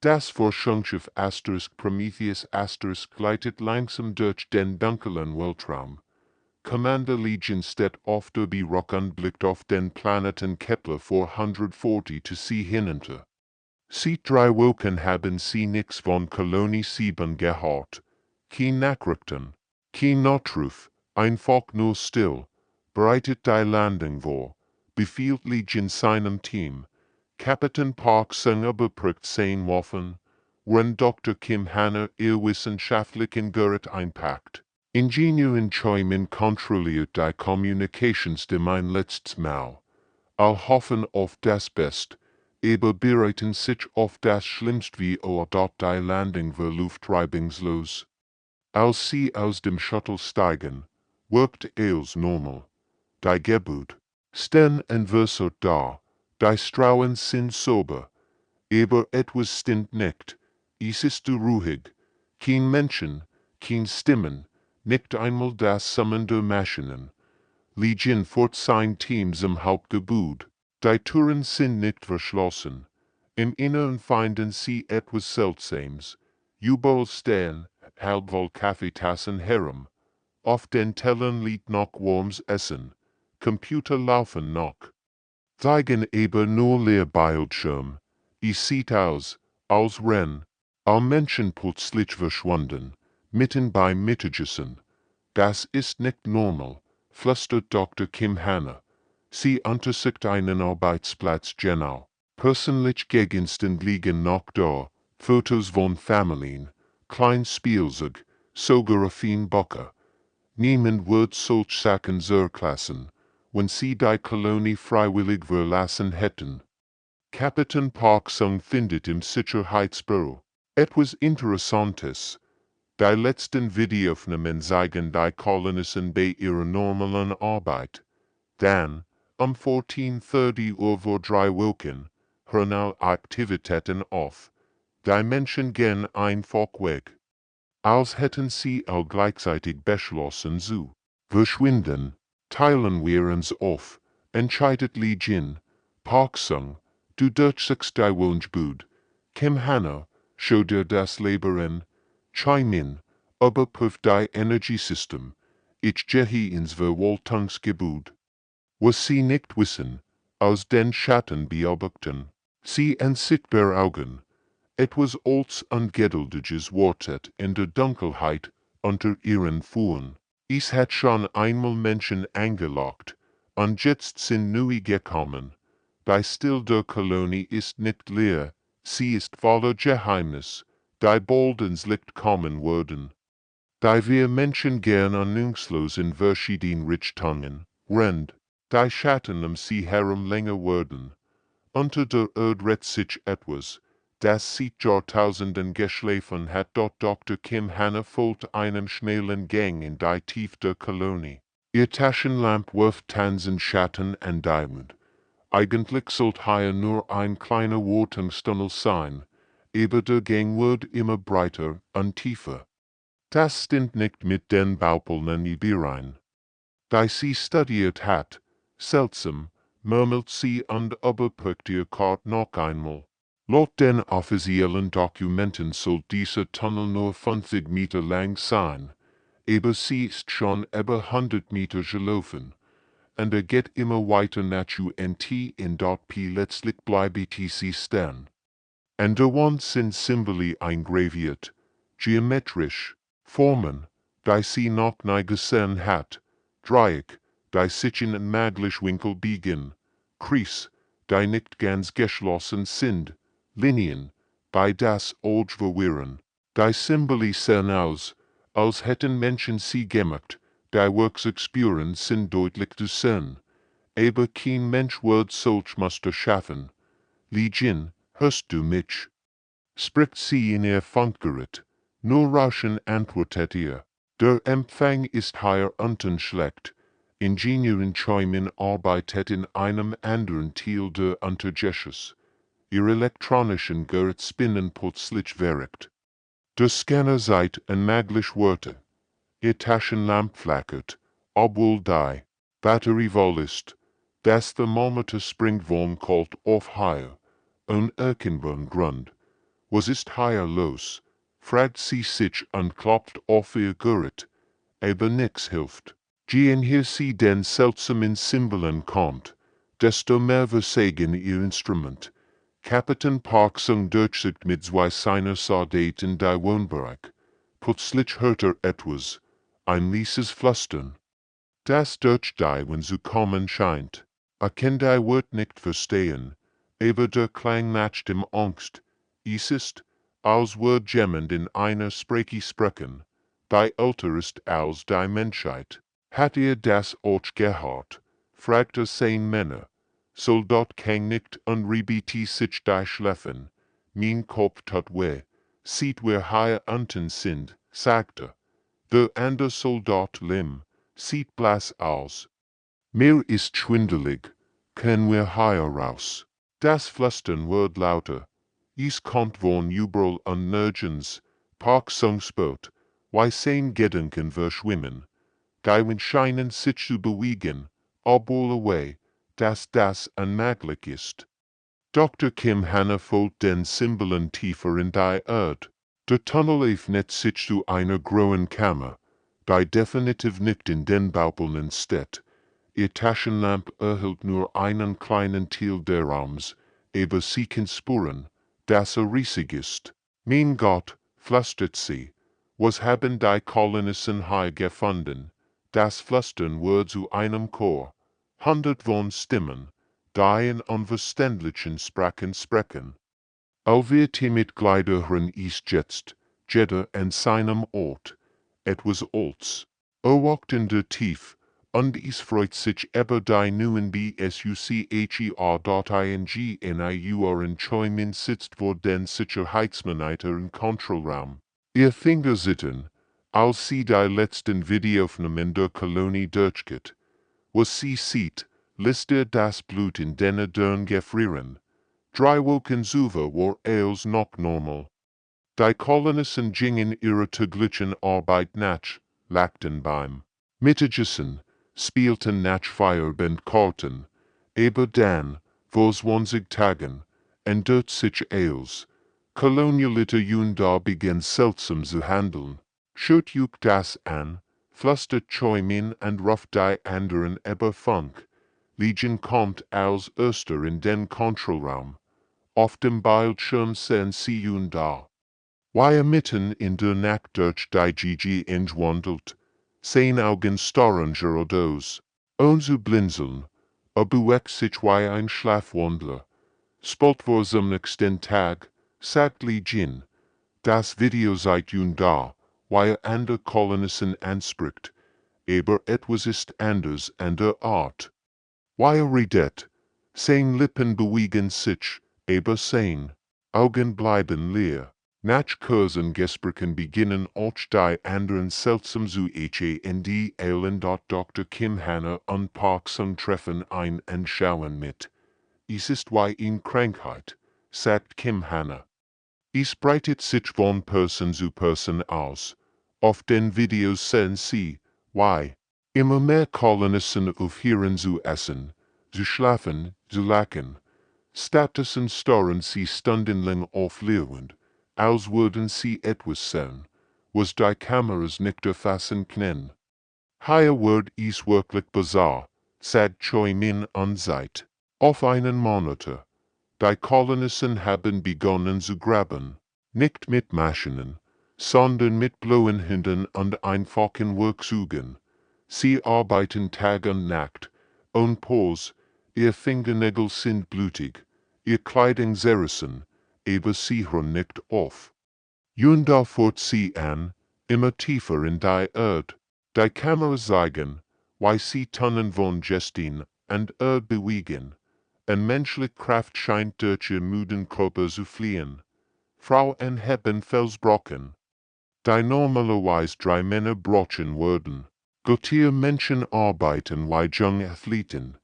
Das Forschungsschiff Prometheus gleitet langsam durch den dunklen Weltraum. Commander Legion steht auf der Rock und blickt auf den Planeten Kepler 440 zu sie hinunter. Seit 3 Wochen haben sie nichts von Kolonie 7 gehört. Kein Nachrichten, kein Notruf, einfach nur still. Bereitet die Landung vor, befiehlt Legion seinem Team. Kapitän Parkson überprüft 10 Waffen, wenn Dr. Kim Hanna ihr wissenschaftlichen Gerät einpackt. Ingenieur in Chaimin kontrolliert die Communications de mein letztes Mal. All hoffen auf das Best, aber bereiten sich auf das Schlimmste wie dort die Landung war luftreibungslos. Als sie aus dem Shuttle steigen, wirkt alles normal. Die Gebäude stehen entwässert da, die Straßen sind sauber, aber etwas stimmt nicht. Es ist ruhig, kein Menschen, kein Stimmen, nicht einmal das Summen der Maschinen. Legion führt sein Team zum Hauptgebäude. Die Türen sind nicht verschlossen. Im Inneren finden sie etwas Seltsames. Überall stehen, halb voll Kaffeetassen herum. Auf den Tellern liegt noch warmes Essen. Computer laufen noch. Zeigen aber nur Leerbildschirm. Es sieht aus, als wenn all Menschen plötzlich verschwunden, mitten beim Mittagessen. Das ist nicht normal, flüstert Dr. Kim Hanna. Sie untersucht einen Arbeitsplatz genau. Persönliche Gegenstände liegen noch da, Fotos von Familien, klein Spielzeug, sogar Bücher. Niemand wird solch Sachen zurücklassen, wenn sie die Kolonie freiwillig verlassen hätten. Kapitän Parkson findet im Sicherheitsbüro etwas Interessantes. Die letzten Videoaufnahmen zeigen die Kolonisten bei ihrer normalen Arbeit. Dann, 14:30 Uhr vor 3 Wochen, hören alle Aktivitäten auf. Die Menschen gehen einfach weg. Als hätten sie all gleichzeitig beschlossen zu verschwinden. Teilen wir uns auf, entscheidet Legion. Parkson, du durchsuchst die Wunschbude. Kim Hanna, schau dir das Leben an. Chaimin, überprüft die Energiesystem. Ich gehe ins Verwaltungsgebäude. Was sie nicht wissen, aus den Schatten beobachten, sie unsichtbar Augen. Etwas Olds und Geduldiges wartet in der Dunkelheit unter ihren Füßen. Es hat schon einmal Menschen angelockt, und jetzt sind neue gekommen. Die Still der Kolonie ist nicht leer, sie ist voller Geheimnis, die bald ins Licht kommen werden. Da wir Menschen gern ahnungslos in verschiedenen Richtungen rennt, die Schatten sie herum länger werden. Unter der Erde rät sich etwas, das seit Jahrtausenden geschlafen hat, dort Dr. Kim Hanna folgt einem schnellen Gang in die Tiefe der Kolonie. Ihr Taschenlamp wirft tanzen Schatten an die Wand. Eigentlich sollte hier nur ein kleiner Wartungstunnel sein, aber der Gang wird immer breiter und tiefer. Das stimmt nicht mit den Bauplänen überein. Da sie studiert hat, seltsam, murmelt sie und überprüft ihr Karte noch einmal. Laut den offiziellen Dokumenten soll dieser Tunnel nur 50 Meter lang sein, aber sie ist schon über 100 Meter gelaufen, und geht immer weiter nach und in dort letztlich bleibt sie stehen. An der Wand sind Symbole eingraviert, geometrisch, Formen, die sie noch nie gesehen hat, Dreieck, die sich in maglich Winkel biegen, Kreis, die nicht ganz geschlossen sind, Linien, bei das Auge verwirren. Die Symbole sehen aus, als hätten Menschen sie gemacht, die Worksexpuren sind deutlich zu sehen. Aber kein Mensch wird solch Muster schaffen. Legion, hörst du mich? Spricht sie in ihr Funkgerät. Nur Rauschen antwortet ihr. Der Empfang ist hier unten schlecht. Ingenieurin Chaimin arbeitet in einem anderen Teil der Untergeschoss. Ihr elektronischen Gerät spinnen plötzlich verrückt. Der Scanner sagt unmöglich Wörter. Ihr Taschenlamp flackert, obwohl die Batterie voll ist. Das Thermometer springt warm kalt auf higher, unerkennbaren Grund. was ist higher los, fragt sie sich und klopft auf ihr Gerät, aber nix hilft. Je hier sie den seltsamen Symbolen kommt, desto mehr versagen ihr Instrument. Kapitän Parksung durchsucht mit seiner Soldaten die Wohnbereich. Plötzlich hört etwas, ein leises Flüstern. Das durch die, wenn zu kommen scheint. Kann die Wort nicht verstehen, aber der Klang macht ihm Angst. Es ist, als würde jemand in einer Sprache sprechen, die älter ist als die Menschheit. Hat das auch gehört? Fragte sein Männer. Soldat kann nicht unrebiti sich die schlafen. Mein Kopf tut weh. Sieht wir hier unten sind, sagte. Der andere Soldat Lim, sieht blass aus. Mir ist schwindelig. Können wir hier raus? Das Flüstern wird lauter. Es kommt von überall und nirgends. Parksung spürt, wie sein Gedanken verschwimmen. Die scheinen sich zu bewegen, obwohl away, dass das unmöglich ist. Dr. Kim Hanna folgt den Symbolen tiefer in die Erde. Der Tunnel öffnet sich zu einer grauen Kammer, die definitiv nicht in den Bauplänen steht. Ihr Taschenlampe erhält nur einen kleinen Teil des Raums, aber sie kann spüren, dass riesig ist. Mein Gott, flüstert sie, was haben die Kolonisten hier gefunden? Das Flüstern wird zu einem Chor. Hundert von Stimmen, die in unverständlichen Sprachen sprechen. Alweer mit Gleitern ist jetzt, jeder an seinem Ort, etwas Alts. Walkt in der Tief, und es freut sich über die neuen BSUCHER.ING in IUR Choi sitzt vor den Sicherheitsmonitor im Kontrollraum. Ihr Finger sitten, als sie die letzten Videoaufnahmen der Kolonie durchgeht. Was sie sieht, lässt das Blut in den Dörren gefrieren. 3 Wochen zuvor war alles noch normal. Die Kolonisten gingen ihrer täglichen Arbeit nach, lachten beim Mittagessen, spielten nach Feierabend Karten, aber dann, vor 20 Tagen, ändert sich alles. Kolonialite Junda beginnt seltsam zu handeln. Schaut euch das an, flüstert Choi und ruft die anderen über Funk. Legion kommt als erster in den Kontrollraum. Auf dem Bildschirm sehen sie Junda. Wie mitten in der Nacht durch die GG wandelt, sein Augen starren geradeaus. Ohne blinzeln, bewegt sich wie ein Schlafwandler. Spät vor zum nächsten Tag, sagt Legion, das Video seid Junda, wie andere Kolonisten anspricht, aber etwas ist anders an der Art. Wie redet, sein Lippen bewegen sich, aber sein Augen bleiben leer. Nach kurzen Gesprächen beginnen auch die anderen seltsam zu HAND Dr. Kim Hanna und Parksung treffen ein Anschauen mit. Es ist wie in Krankheit, sagt Kim Hanna. Es breitet sich von Person zu Person aus. Auf den Videos sehen sie, wie immer mehr Kolonisten aufhören zu essen, zu schlafen, zu lachen. Stattdessen starren sie stundenlang auflehrend, als würden sie etwas sehen, was die Kameras nicht erfassen können. Hier wird es wirklich bizarr, sagt Choi und sagt, auf einen Monitor. Die Kolonisten haben begonnen zu graben, nicht mit Maschinen, sondern mit blauen Händen und einfachen Werkzeugen. Sie arbeiten Tag und Nacht, und Pause, ihr Fingernägel sind blutig, ihr Kleidung zerrissen, aber sie hören nicht auf. Junda fährt sie an, immer tiefer in die Erde. Die Kameras zeigen, wie sie Tonnen von Gestin und Erde bewegen. Menschliche Kraft scheint durch ihr müden Körper zu fliehen. Frauen haben Felsbrocken, die normalerweise 3 Männer brochen würden. Götter Menschen arbeiten wie junge Athleten.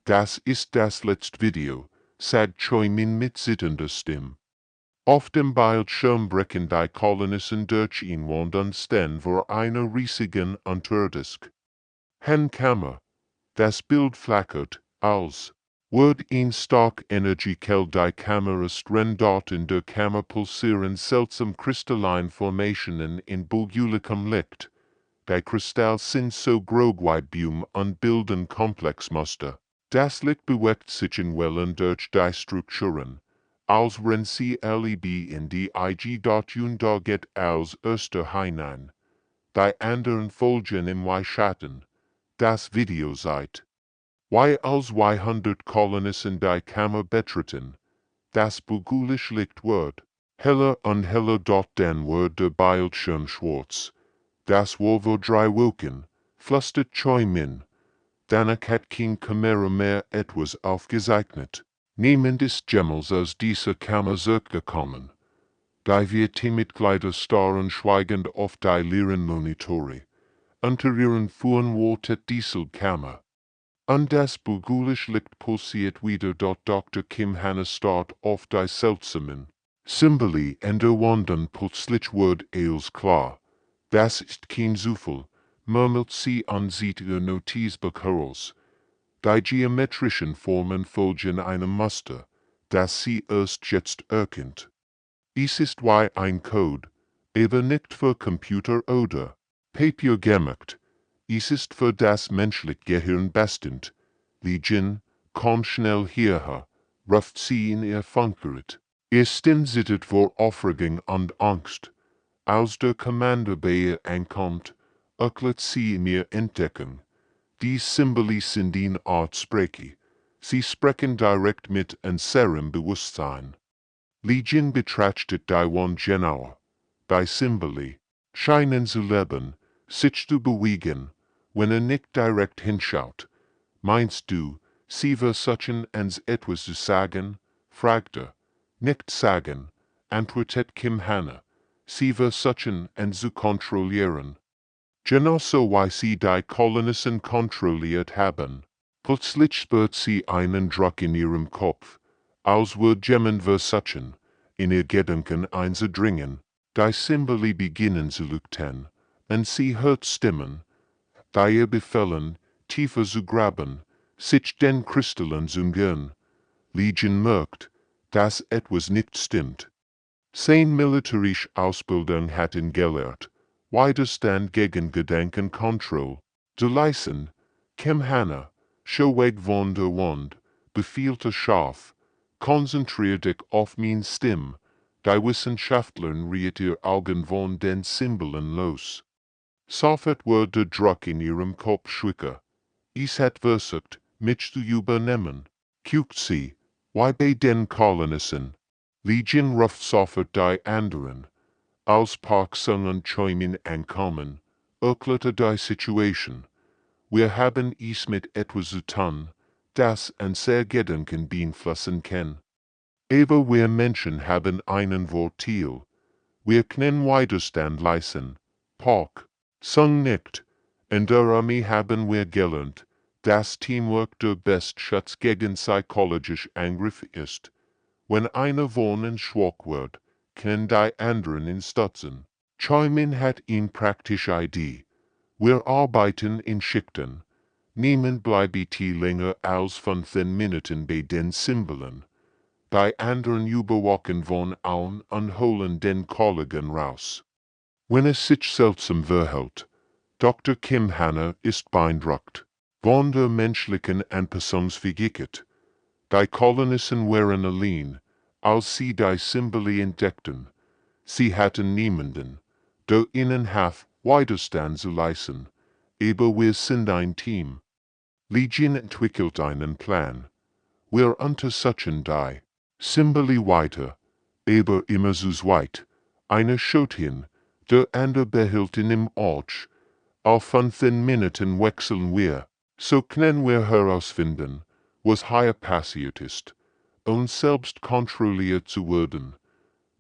Das ist das letzte Video, sagt Choi mit zitternder Stimme. Auf dem Bildschirm brechen die Kolonisten durch ihn und stehen vor einer riesigen Unterdisk. Handkammer. Das Bild flackert, als Word in stark Energie die Kameras dort in der Kammer pulsieren seltsam crystalline Formationen in bulgulicum Licht. Die Kristall sind so grogweibum und bilden Komplexmuster. Das Licht bewegt sich in Wellen durch die Strukturen. Als wenn sie leb in die IG da geht als erster hinein. Die anderen folgen im Schatten. Das Video seid. Als 200 Kolonisten die Kammer betreten. Das bulgulisch Licht wird heller und heller dann wird der Bildschirm schwarz. Das Wolvo 3 Wilken, flüstert Choi Min. Danach hat kein Kamera mehr etwas aufgezeichnet. Niemand ist jemals aus dieser Kammer zurückgekommen. Die wir Teammitglieder starren schweigend auf die leeren Monitore. Unter ihren Fuhren waltet diese Kammer. Und das bulgulisch Licht pulsiert wieder Dr. Kim Hanna starrt auf die seltsamen Symbole und wandern plötzlich wird alles klar. Das ist kein Zufall, murmelt sie und sieht ihr Notizbuch heraus. Die geometrischen Formen folgen einem Muster, das sie erst jetzt erkennt. Es ist wie ein Code, aber nicht für Computer oder Papier gemacht. Es ist für das menschliche Gehirn bestimmt. Legion, komm schnell hierher, ruft sie in ihr Funkgerät. Ihr Stimme zittert vor Aufregung und Angst. Als der Commander bei ihr ankommt, erklärt sie mir entdecken. Die Symbole sind in Art Sprache. Sie sprechen direkt mit unserem Bewusstsein. Legion betrachtet die Wand genauer. Die Symbole scheinen zu leben, sich zu bewegen, wenn nicht direkt hinschaut. Meinst du, sie versuchen uns etwas zu sagen? Fragte. Nicht sagen, antwortet Kim Hanna. Sie versuchen uns zu kontrollieren. Genauso wie sie die Kolonisten kontrolliert haben. Plötzlich spürt sie einen Druck in ihrem Kopf, als würde jemand versuchen, in ihr Gedanken einzudringen. Die Symbole beginnen zu leuchten, und sie hört Stimmen, die ihr befehlen, tiefer zu graben, sich den Kristallen zu umgehen. Legion merkt, dass etwas nicht stimmt. Sein militärische Ausbildung hat ihn gelehrt, Widerstand gegen Gedankenkontrolle zu leisten. Kim Hanna, Schweg von der Wand, befehlte scharf, konzentrier dich auf mein Stimme. Die Wissenschaftlerin riet ihr Augen von den Symbolen los. Sofort wurde der Druck in ihrem Kopf schwächer. Es hat versucht, mich zu übernehmen. Guckt sie, wie bei den Kolonisten. Legion ruft sofort die anderen. Als Park Sung und Choi Min ankommen, erklärte die Situation. Wir haben es mit etwas zu tun, das unser Gedanken beeinflussen kann. Aber wir Menschen haben einen Vorteil. Wir können Widerstand leisten. Park Sung nicht. In der Armee haben wir gelernt, dass Teamwork der beste Schutz gegen psychologische Angriff ist. Wenn einer von uns schwach wird, können die anderen ihn stützen. Choi Min hat eine praktische Idee. Wir arbeiten in Schichten. Niemand bleibt länger als 15 Minuten bei den Symbolen. Die anderen überwachen von allen und holen den Kollegen raus. Wenn es sich seltsam verhält, Dr. Kim Hanna ist beeindruckt von der menschlichen Anpassungsfähigkeit. Die Kolonisten waren allein, als sie die Symbole entdeckten. Sie hatten niemanden, der ihnen half, Widerstand zu leisten. Aber wir sind ein Team. Legion entwickelt einen Plan. Wir untersuchen die Symbole weiter, aber immer zu zweit. Einer schaut hin, der andere behält ihn im Auge. Auf 15 Minuten wechseln wir, so können wir herausfinden, was hier passiert ist, und selbst kontrolliert zu werden.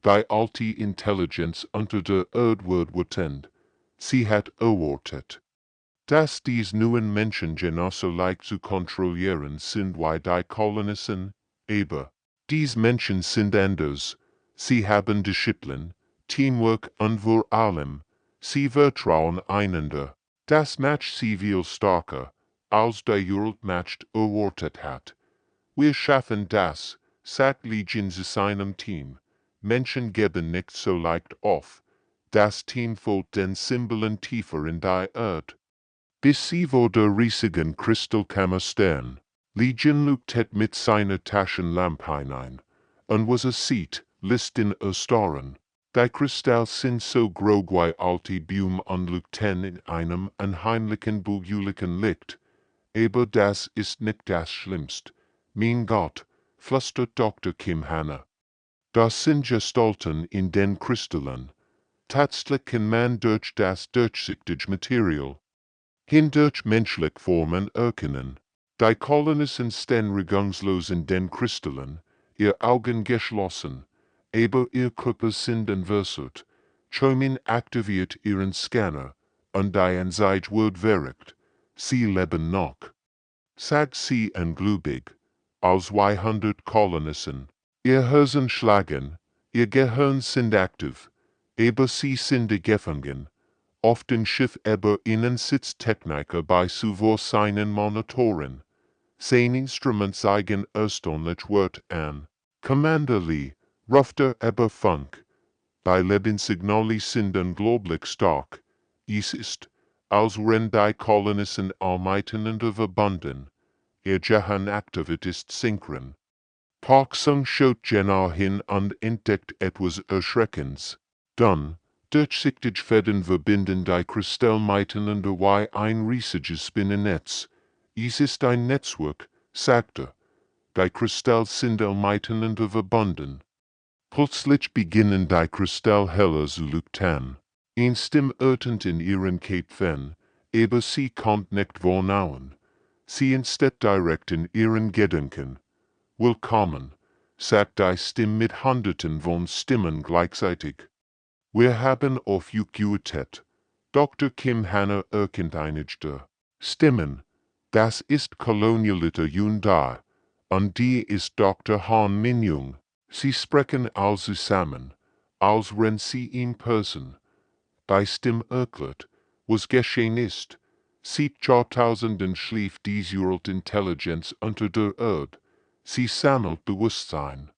Die alte Intelligenz unter der Erde wird wütend. Sie hat erwartet, dass dies neuen Menschen genauso leicht zu kontrollieren sind wie die Kolonisten, aber dies Menschen sind anders. Sie haben Disziplin, Teamwork und vor allem, sie vertrauen einander. Das macht sie viel stärker, als die World macht erwartet hat. Wir schaffen das, sagt Legion zu seinem Team. Menschen geben nicht so leicht auf. Das Team folgt den Symbolen tiefer in die Erde. Bis sie vor der riesigen Kristallkammer stehen. Legion leuchtet mit seiner Taschenlampe hinein. Und was sieht, lässt ihn erstarren. Die Kristalle sind so groß wie alte Bäume und leuchten in einem unheimlichen bulgulichen Licht. Aber das ist nicht das Schlimmste. Mein Gott, flüstert Dr. Kim Hanna. Das sind Gestalten in den Kristallen. Tatsächlich kann man durch das durchsichtige Material hindurch menschliche Formen erkennen. Die Kolonisten stehen regungslos in den Kristallen, ihr Augen geschlossen, aber ihr Körper sind entwässert. Chomin aktiviert ihren Scanner, und die Anzeige wird verrückt. Sie leben noch. Sagt sie ungläubig, als 200 Kolonisten. Ihr Herzen schlagen, ihr Gehirn sind aktiv, aber sie sind gefangen. Auf dem Schiff aber innen sitzt Techniker bei zuvor seinen Monitoren. Sein Instrument zeigen erstaunlich Wort an. Commander Lee, ruft aber Funk. Die Lebenssignale sind unglaublich stark. Es ist, als wenn die Kolonisten miteinander verbunden. Ihr Gehirnaktivität ist synchron. Park Sung schaut genau hin und entdeckt etwas Erschreckendes. Dann, durchsichtig Fäden verbinden die Kristalle miteinander wie ein riesiges Spinnennetz. Es ist ein Netzwerk, sagt er. Die Kristalle sind miteinander verbunden. Plötzlich beginnen die Kristalle heller zu leuchten. Eine Stimme ertönt in ihren Köpfen, aber sie kommt nicht von außen. Sie entsteht direkt in ihren Gedanken. Willkommen, sagt die Stimme mit Hunderten von Stimmen gleichzeitig. Wir haben auf euch gewartet. Dr. Kim Hanna erkennt einige der Stimmen. Das ist Kolonialiter Yun Da, und die ist Dr. Han Min-Jung. Sie sprechen alle zusammen, als wenn sie in Person. Die Stimme erklärt, was geschehen ist. Seit Jahrtausenden schläft diese Intelligenz unter der Erde. Sie sammelt Bewusstsein.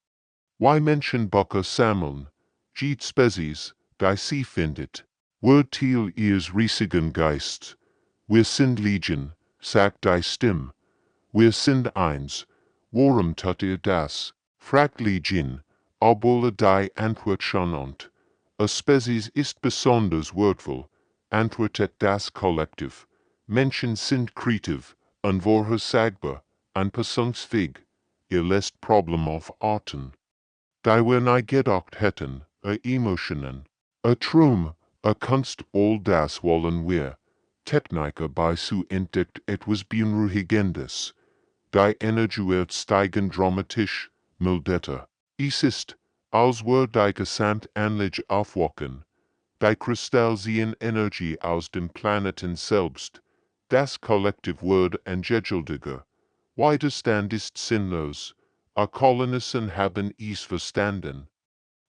Why Menschenböcke sammeln, jede Spezies, die sie findet, wird Teil ihres riesigen Geists. Wir sind Legion, sagt die Stimme. Wir sind eins. Warum tut ihr das? Fragt Legion, obwohl die Antwort schon und. A Spezies ist besonders wertvoll, antwortet das Kollektiv. Menschen sind kreativ, unvorhersagbar, anpassungsfähig. Ihr lässt Probleme aufarten. Die wir nie gedacht hätten, Emotionen, Traum, Kunst, all das wollen wir. Techniker bei zu entdeckt etwas Beunruhigendes. Die Energie wird steigen dramatisch, mildeter. Es ist, als würde die Gesamtanlage aufwachen. Die Kristalle ziehen Energie aus dem Planeten selbst. Das Kollektiv wird angejuldiger. Widerstand ist sinnlos. Kolonisten haben es verstanden.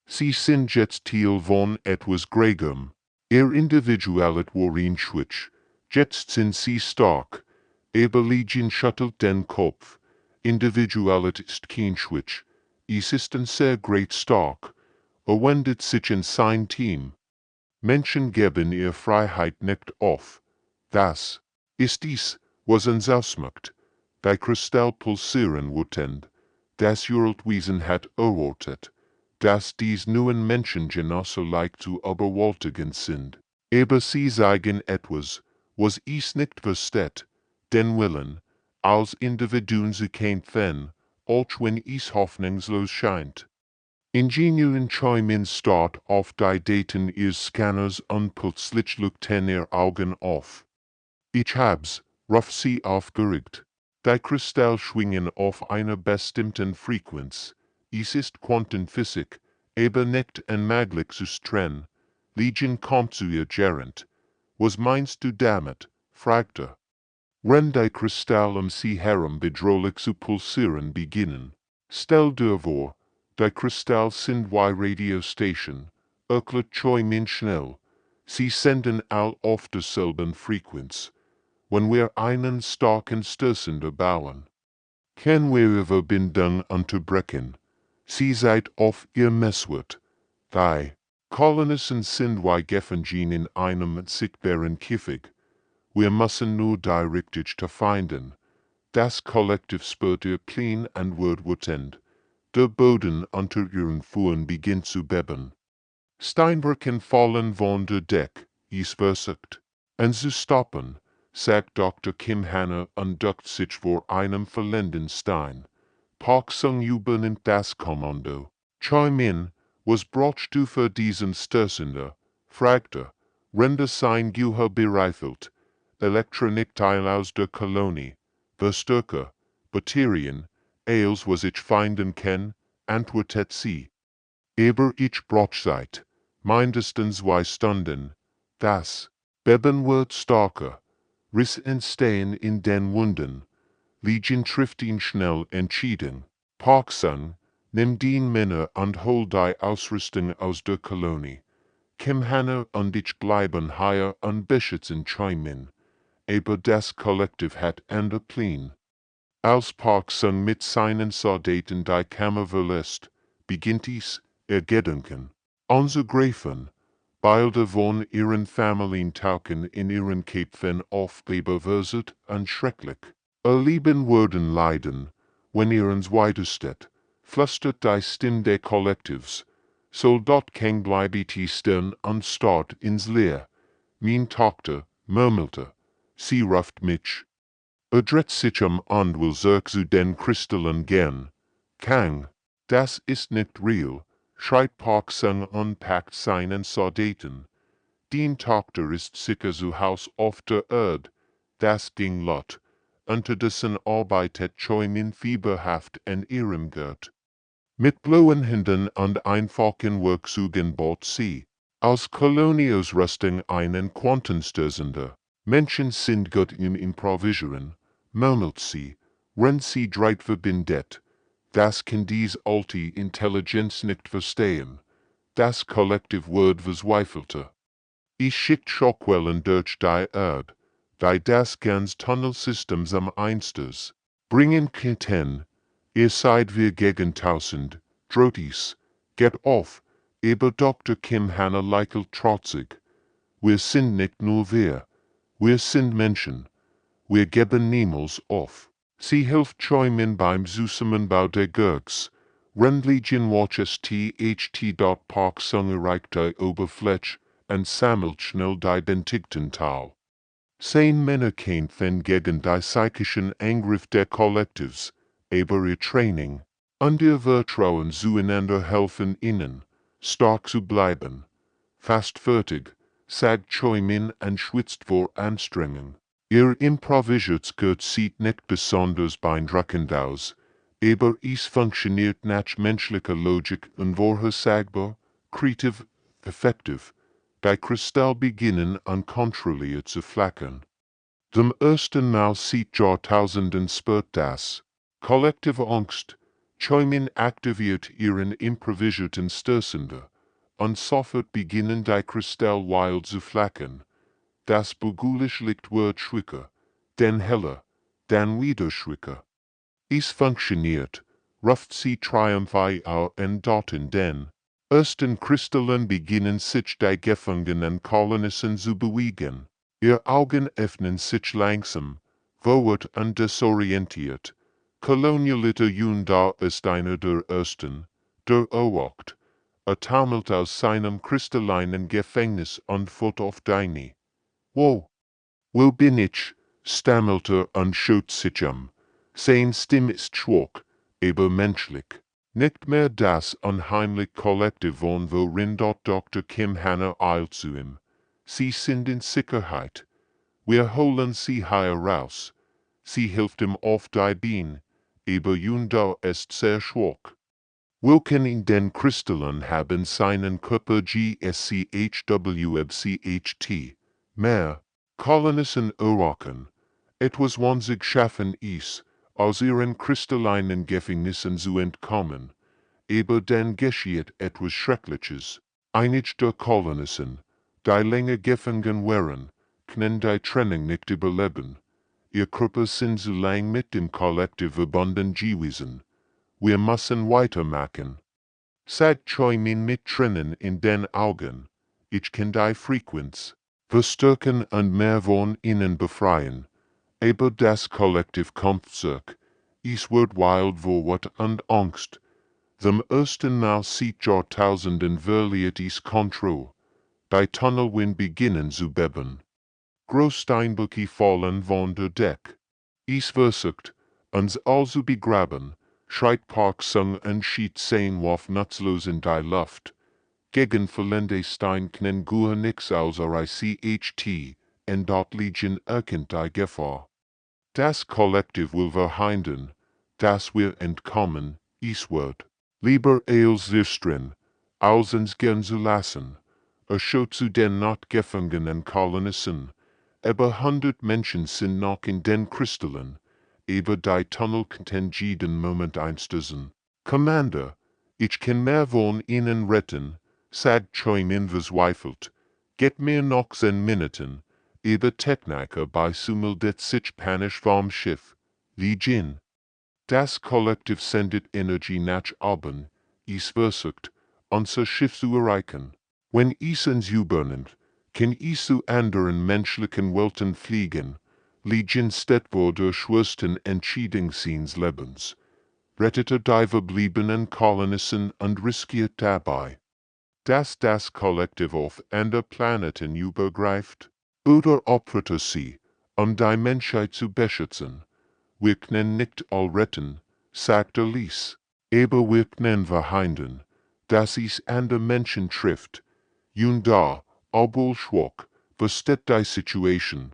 Sie sind jetzt Teil von etwas Gregem. Ihr Individualität war schwach. Jetzt sind sie stark. Aber Legion schüttelt den Kopf. Individualität ist kein Schwach. Es ist ein sehr great stark. Wendet sich in sein Team. Menschen geben ihre Freiheit nicht auf. Das ist dies, was uns ausmacht. Die Kristalle pulsieren wutend. Das Wesen hat erwartet, dass dies neuen Menschen genauso leicht zu überwältigen sind. Aber sie sagen etwas, was es nicht versteht, den Willen, als Individuen zu kämpfen, auch wenn es hoffnungslos scheint. Ingenuen Chaimin start auf die Daten ihres Scanners und plötzlich leuchten ihre Augen auf. Ich hab's, ruft sie aufgeregt. Die Kristalle schwingen auf einer bestimmten Frequenz. Es ist Quantenphysik, aber nicht unmöglich zu trennen. Legion kommt zu ihr gerent. Was meinst du damit? Fragt er. Wenn die Kristalle sie herum bedrohlich zu pulsieren beginnen. Stell dir vor, die Kristalle sind wie Radiostation, erklärt Choi Min schnell. Sie senden all auf derselben Frequenz. Wenn wir einen starken Stößender bauen, Ken wherever bin dung unto brecken, sie seid auf ihr Messwort, die Kolonisten sind wie Gefangen in einem sichtbaren Käfig, wir müssen nur die Richtige zu finden, das Kollektiv spürt ihr clean and wordwurtend, der Boden unter ihren Füßen beginnt zu beben. Steinbrücken fallen von der Deck, is versucht, und zu stoppen, sagt Dr. Kim Hanna und duckt sich vor einem fallenden Stein. Park Sung übernimmt das Kommando. Choi Min, was brauchst du für diesen Störsender? Fragte, Render sein Gehör bereifelt, Elektronikteil aus der Kolonie, Verstärker, Batterien, Eils was ich finden kann, antwortet sie. Aber ich brauch Zeit, mindestens 2 Stunden, das Beben wird starker, Riss entstehen in den Wunden, Legion trifft ihn schnell entschieden. Park Sung, nimm den Männer und hol die Ausrüstung aus der Kolonie. Kim Hanna und ich bleiben hier und beschützen Choi Min, aber das Kollektiv hat andere Pläne. Als Park Sung mit seinen Soldaten die Kammer verlässt, beginnt es, Gedanken. Unsere Gräfen, beide von ihren Familien tauchen in ihren Köpfen auf, überwürzt und schrecklich. Leben würden leiden, wenn ihrens weitersteht, flüstert die Stimme des Kollektivs. Soldat Kang bleibt stehen und starrt ins Leer. Mein Tochter, murmelte, sie ruft mich. Dreht sich und will zu den Kristallen gehen. Kang, das ist nicht real, schreit Park Sung und packt seinen Soldaten. Die Tochter ist sicher zu Haus auf der Erde, das ging lot. Unterdessen arbeitet Choi Min fieberhaft an ihrem Gurt. Mit blauen Händen und einfachen Werkzeugen baut sie aus Koloniausrüstung einen Quantenstößender. Menschen sind gut im Improvisieren, murmelt sie, wenn sie dreit verbindet. Das kann dies alte Intelligenz nicht verstehen. Das Kollektiv wird verzweifelte. Ich schickt Schockwellen durch die Erde, die das ganz Tunnelsystems am einstes. Bringen Kitten, ihr seid wir gegen 1000, droht es, geht auf, aber Dr. Kim Hanna lächelt trotzig. Wir sind nicht nur wir sind Menschen. Wir geben niemals auf. Sie hilft Choi Min beim Zusammenbau der Gurks. Rendlichen watches THT. Park Sung erreicht die Oberfläche und sammelt schnell die benötigten Teil. 10 Männer kämpfen gegen die psychischen Angriff der Kollektivs, aber ihr Training und ihr Vertrauen zueinander helfen ihnen, stark zu bleiben. Fast fertig, sagt Choi Min und schwitzt vor Anstrengung. Ihr Improvisationsgurt sieht nicht besonders beeindruckend aus, aber es funktioniert nach menschlicher Logik und vorhersagbar, kreativ, effektiv. Die Kristall beginnen unkontrolliert zu flackern. Zum ersten Mal sieht Jahrtausenden spürt das. Kollektive Angst. Choi Min aktiviert ihren improvisierten Stößender, und sofort beginnen die Kristall wild zu flackern. Das Begulichlicht wird schwächer, dann heller, dann wieder schwächer. Es funktioniert, ruft sie triumphierend und dorten den ersten Kristallen beginnen sich die gefangenen Kolonisten zu bewegen. Ihr Augen öffnen sich langsam, verwirrt und desorientiert. Kolonialiter Jun da ist einer der ersten, der erwacht. Taumelt aus seinem kristallinen Gefängnis und fällt auf Deine. Wo bin ich? Stammelte und schaut sich Seine Stimme ist schwach, aber menschlich. Nicht mehr das unheimliche Kollektiv von worin Dr. Kim Hanna eilt zu ihm. Sie sind in Sicherheit. Wir holen sie hier raus. Sie hilft ihm auf die Beine, aber Yundo ist sehr schwach. Wilken in den Kristallen haben seinen Körper GSCHWBCHT. Mehr Kolonisten erwachen. Etwas wahnsinnig schaffen ist, aus ihren kristallinen Gefängnissen zu entkommen. Aber dann geschieht etwas Schreckliches. Einige der Kolonisten, die länger gefangen waren, können die Trennung nicht überleben. Ihr Körper sind so lang mit dem Kollektiv verbunden gewesen. Wir müssen weitermachen. Sagt Träumen mit Tränen in den Augen. Ich kann die Frequenz verstärken und mehr von ihnen befreien. Aber das Kollektiv kommt zurück. Es wird wild Wut und Angst. Zum ersten Mal sieht Jahrtausenden verliert es Kontrolle. Die Tunnelwind beginnen zu beben. Großsteinblöcke fallen von der Deck. Es versucht, uns all zu begraben, schreit Parksung und schießt Sehnwurf nutzlos in die Luft. Gegen verlende Stein können Guher nix außer ICHT, und dort liegen erkennt die Gefahr. Das Kollektiv will verhindern, dass wir entkommen, es wird lieber als drin, als uns gern zu lassen. Zu den Notgefangenen Kolonisten, aber 100 Menschen sind noch in den Kristallen, aber die Tunnel könnten jeden Moment einstürzen. Commander, ich kann mehr von ihnen retten, sagt Träumen verzweifelt. Get mir noch 10 Minuten, aber Techniker bei Summeldet sich panisch vom Schiff. Liegen. Das Kollektiv sendet Energie nach oben, es versucht, unser Schiff zu erreichen. Wenn es uns übernimmt, kann es zu anderen menschlichen Welten fliegen, liegen vor der schwersten Entscheidung seines Lebens. Rettete die verbliebenen Kolonisten und riskiert dabei, dass das Kollektiv auf andere Planeten übergreift, oder opferte sie, die Menschheit zu beschützen. Wir können nicht all retten, sagte Lies, aber wir können verhindern, dass es andere Menschen trifft. Da, obwohl schwach, versteht die Situation,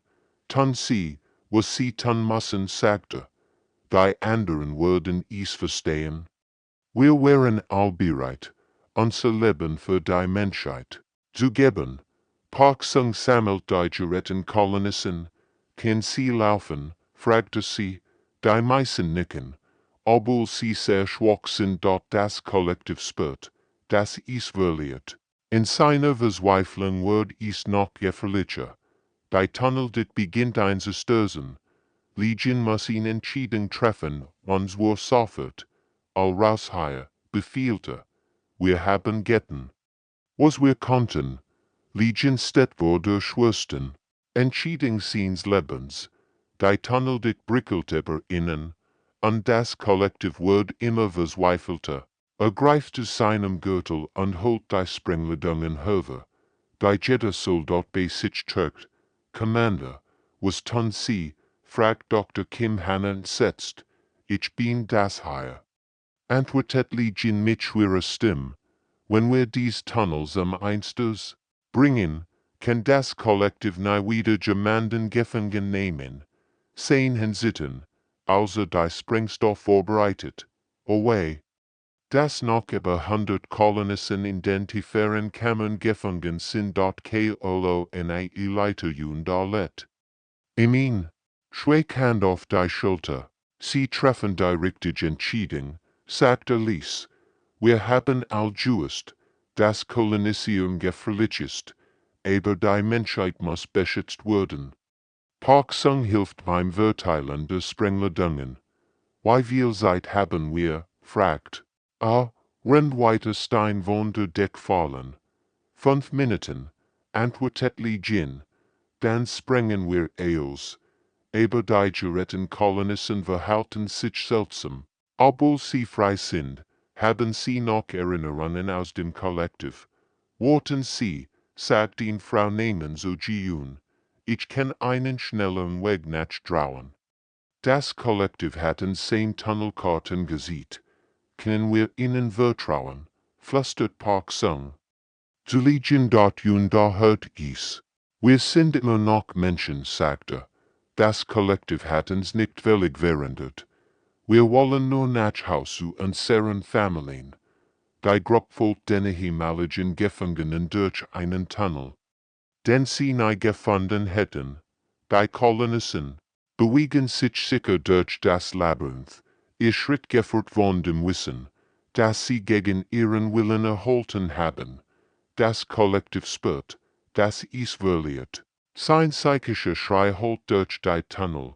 tun sie, was sie tun müssen, sagte. Die anderen würden es verstehen. Wir wären all bereit, unser Leben für die Menschheit zu geben. Parksung sammelt die geretteten Kolonisten. Kann sie laufen, fragte sie. Die meisten nicken, obwohl sie sehr schwach sind, dort das Kollektiv spürt, dass es verliert. In seiner Verzweiflung wird es noch gefährlicher. Die Tunnel beginnt einzustürzen. Legion muss ihn Entscheidung treffen, uns war sofort. All rausheir, befehlte. Wir haben getten. Was wir konnten. Legion steht vor der schwersten Entscheidung seines Lebens. Die Tunnel brickelt über ihnen, und das Kollektiv wird immer verzweifelter. Greift zu seinem Gürtel und holt die Sprengladungen höher. Die Jedi soll dort bei sich drückt. Commander, was tun Sie? Fragt Dr. Kim Hanna entsetzt. Ich bin das hier. Antwortet Legion mit schwerer Stimme. Wenn wir dies Tunnels am Einsturz bringen, kann das Kollektiv nie wieder jemanden gefangen nehmen. Sehen sitten, also die Sprengstoff vorbereitet. Away. Das noch über 100 Kolonisten in den tieferen Kammern gefangen sind dort Kolo in eine Leiterjun darlet. Emin, schweig Hand auf die Schulter, sie treffen die richtige Entscheidung, sagte Lies. Wir haben all gewusst, das Kolonisieren gefährlich ist, aber die Menschheit muss beschützt werden. Parksung hilft beim Verteilen der Sprengladungen. Wie viel Zeit haben wir, fragt. Rennweite Stein von der Deck fallen. 5 Minuten, antwortet Legion. Dann sprengen wir aus. Aber die geretteten Kolonisten verhalten sich seltsam. Obwohl sie frei sind, haben sie noch Erinnerungen aus dem Kollektiv. Warten Sie, sagt ihn Frau Neyman so Jiun. Ich kann einen schnelleren Weg nachtrauen. Das Kollektiv hat in 10 Tunnelkarten gesehen. Können wir ihnen vertrauen, flüstert Parksung. Zu Legion dort und da hört es. Wir sind immer noch Menschen, sagte. Das Kollektiv hat uns nicht völlig verändert. Wir wollen nur nach Haus zu unseren Familien. Die Gruppe folgt den ehemaligen Gefangenen durch einen Tunnel, den sie nie gefunden hätten. Die Kolonisten bewegen sich sicher durch das Labyrinth. Ihr Schritt geführt von dem Wissen, dass sie gegen ihren Willen erhalten haben. Das Kollektiv spürt, dass es verliert. Sein psychischer Schrei holt durch die Tunnel.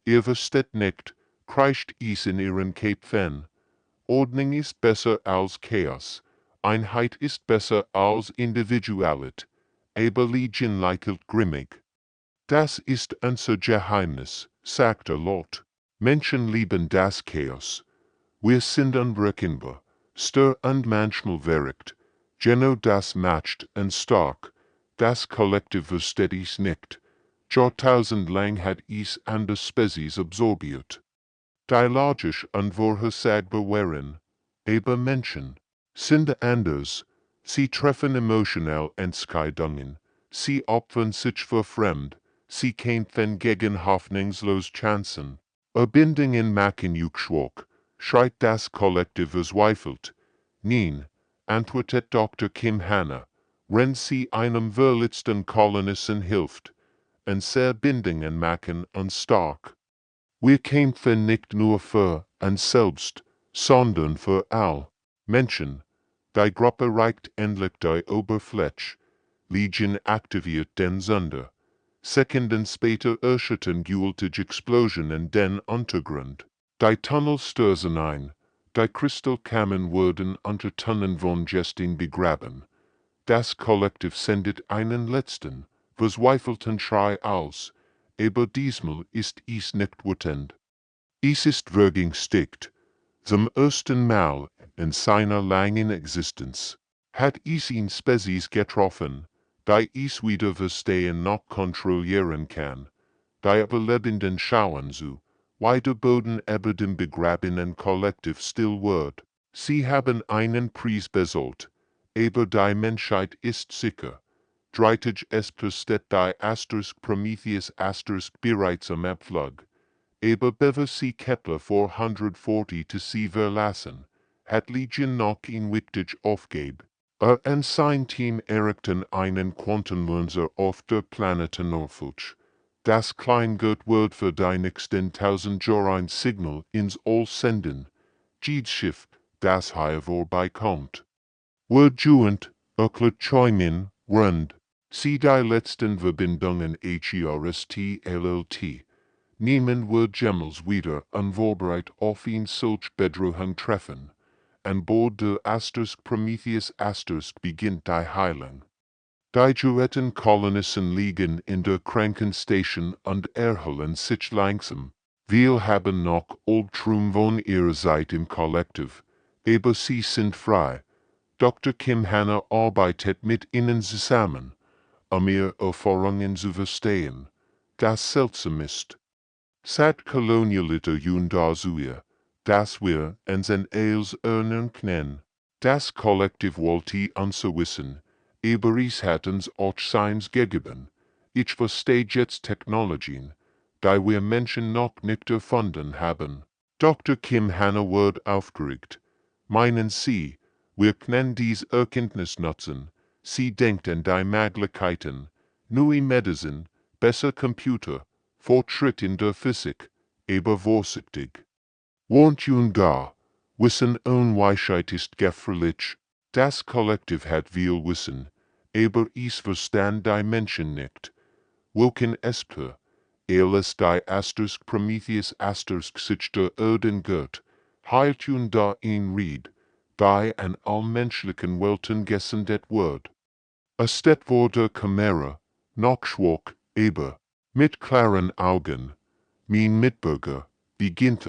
ihr versteht nicht, kreischt is in ihren Köpfen. Ordnung ist besser als Chaos. Einheit ist besser als Individualität. Aber Legion lächelt grimmig. Das ist unser Geheimnis, sagt Lot. Menschen lieben das Chaos. Wir sind unberechenbar, stur und manchmal verrückt. Genau das macht uns stark. Das Kollektiv versteht es nicht. Jahrtausendlang hat es andere Spezies absorbiert. Die logisch unvorhersagbar waren. Aber Menschen sind anders. Sie treffen emotionell Entscheidungen. Sie opfern sich für fremd. Sie kämpfen gegen hoffnungslos Chancen. Verbindungen machen euch schwach, schreit das Kollektiv verzweifelt. Nein, antwortet Dr. Kim Hanna, wenn sie einem verletzten Kolonisten hilft. Unsere Bindungen machen uns stark. Wir kämpfen nicht nur für uns selbst, sondern für all Menschen. Die Gruppe reicht endlich die Oberfläche. Legion aktiviert den Sonder. Sekunden später erschüttern gewaltige Explosionen den Untergrund. Die Tunnel stürzen ein. Die Kristallkammern wurden unter Tonnen von Gesten begraben. Das Kollektiv sendet einen letzten, verzweifelten Schrei aus. Aber diesmal ist es nicht wütend. Es ist vergängstigt. Zum ersten Mal in seiner langen Existenz hat es ihn Spezies getroffen, die es wieder verstehen noch kontrollieren kann. Die Überlebenden schauen zu, wie der Boden über dem begrabenen Kollektiv still wird. Sie haben einen Preis bezahlt, aber die Menschheit ist sicher. Dreitig es versteht die Prometheus bereits am Abflug. Aber bevor sie Kepler 440 zu sie verlassen, hat Legion noch ein wichtig aufgegeben. Und sein Team errichten einen Quantenlenser auf der Planete Norfolk. Das Kleingurt wird für die nächsten 1000 Jahre ein Signal ins All senden. Jedes Schiff, das hier vorbeikommt, wird juend, erklärt rund. Sie die letzten Verbindungen HERST-LLT. Niemand wird jemals wieder unvorbereitet auf ein solch Bedrohung treffen. An Bord der Prometheus beginnt die Heilung. Die geretteten Kolonisten liegen in der Krankenstation und erholen sich langsam. Wir haben noch Albtraum von ihrer Zeit im Kollektiv, aber sie sind frei. Dr. Kim Hanna arbeitet mit ihnen zusammen, ihre Erfahrungen zu verstehen. Das seltsam ist. Seit kolonialiter Jahrhunderte, dass wir uns als erinnern können. Das Kollektiv wollte uns wissen, aber es hat uns auch Signs gegeben. Ich verstehe jetzt Technologien, die wir Menschen noch nicht erfunden haben. Dr. Kim Hanna wird aufgeregt. Meinen Sie, wir können diese Erkenntnis nutzen? Sie denkt an die Möglichkeiten, neue Medizin, besser Computer, Fortschritt in der Physik, aber vorsichtig. Warnt nun da, Wissen und Weisheit ist gefährlich. Das Kollektiv hat viel Wissen, aber es verstand die Menschen nicht. Welchen Esper, alles die Prometheus sich der Erden gehört, heilt nun da ein Ried, die an allmenschlichen Welten gesendet wird. Estet wurde Chimäre, noch schwach, aber mit klaren Augen. Mein Mitbürger, beginnt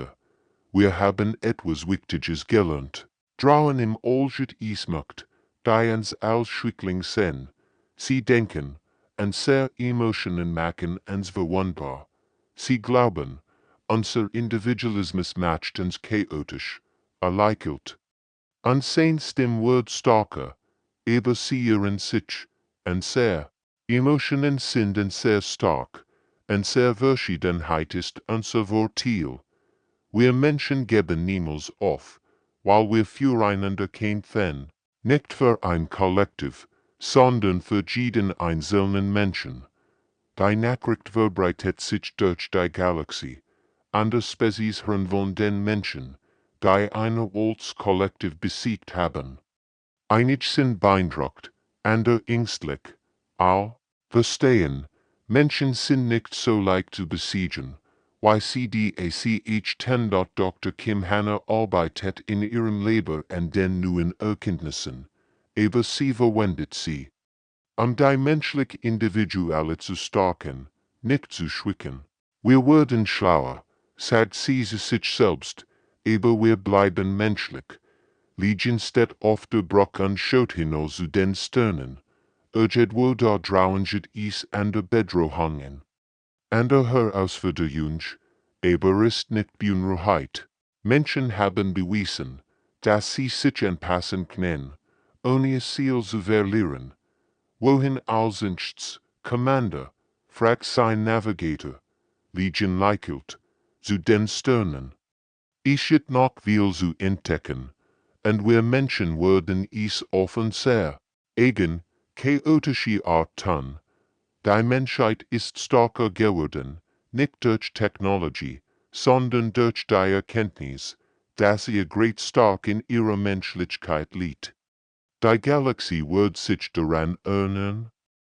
wir haben etwas Wichtiges gelernt. Drauen im Alljet Ismacht, die uns als Schwickling sehen. Sie denken, und sehr Emotionen machen uns verwundbar. Sie glauben, unser Individualismus macht uns chaotisch, erleichtert. Und sehen dem Wort starker, aber sie irren sich, und sehr Emotionen sind sehr stark, und sehr Verschiedenheit ist unser Vorteil. Wir Menschen geben niemals auf, weil wir füreinander kämpfen, nicht für ein Kollektiv, sondern für jeden einzelnen Menschen. Die Nachricht verbreitet sich durch die Galaxie. Andere Spezies hören von den Menschen, die ein Orks-Kollektiv besiegt haben. Einige sind beeindruckt, andere ängstlich. All verstehen, Menschen sind nicht so leicht zu besiegen, YCDACH10. Dr. Kim Hanna arbeitet in ihrem Leben an den neuen Erkenntnissen über sie. Die menschliche Individualität zu stärken, nicht zu schwächen. Wir werden schlauer, sagt sie sich selbst, aber wir bleiben menschlich. Legion steht auf der Brücke und schaut hinaus zu den Sternen. Wohl da draußen is an der Bedrohungen. An der Herausforderung, aber ist nicht Bunruheit. Menschen haben bewiesen, dass sie sich anpassen können, ohne ihr Ziel zu verlieren. Wohin als Commander, fragt sein Navigator, Legion lächelt, zu den Sternen. Ich hätte noch viel zu entdecken, und wir Menschen werden es offen sehr eigen, chaotische Art tun. Die Menschheit ist stärker geworden, nicht durch Technologie, sondern durch die Erkenntnis, dass ihr Great stark in ihrer Menschlichkeit liegt. Die Galaxie wird sich daran erinnern,